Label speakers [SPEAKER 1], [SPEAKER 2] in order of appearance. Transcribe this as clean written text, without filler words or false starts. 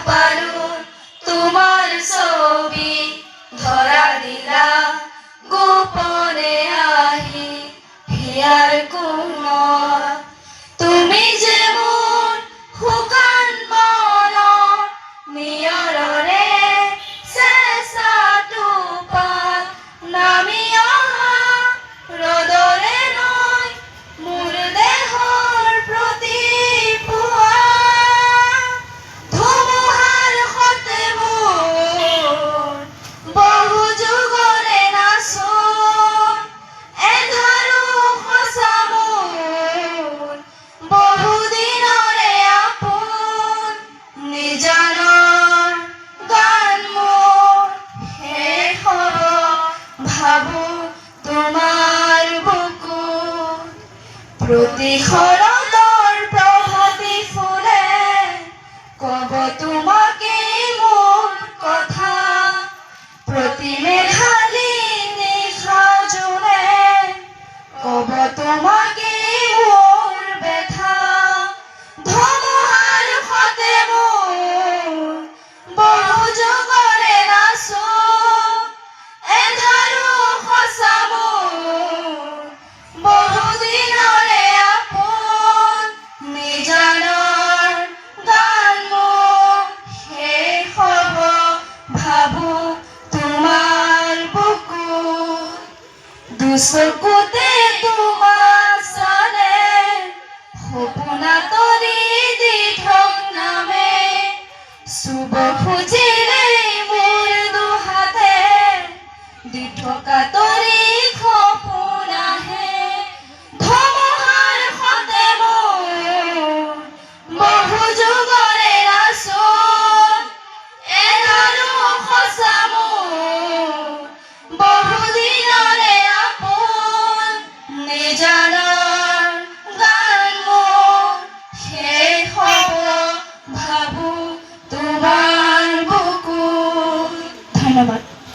[SPEAKER 1] পারো তোমার ছবি ধরা দিলা গোপনে আহি হিয়ার কোন তুমি যেমন শুকান মন নিয়ৰৰে চেঁচা টোপাল নামি অহা ৰ'দৰে নৈ মোৰ দেহৰ প্ৰতি পুৱা ধুমুহাৰ সতে মোৰ বহু যুগৰে নাচোন এন্ধাৰো সঁচা মোৰ বহু দিনৰে আপোন নিজানৰ গান মোৰ শেষ হ'ব ভাবো তোমাৰ বুকুত প্ৰতি শৰতৰ প্ৰভাতী ফুলে কব তোমাকে মোৰ কথা প্ৰতি মেঘালী নিশা জোৰে কব তোমাকে মোৰ ব্যথা ধুমুহাৰ সতে মোৰ বহু যুগৰে নাচোন এন্ধাৰো সঁচা মোৰ বহু দিনৰে আপোন নিজানৰ গান মোৰ শেষ হ'ব ভাবো তোমাৰ বুকুত দুচকুতে তোমাক চালে সপোনা তৰি দি থক নামে চুব খোজে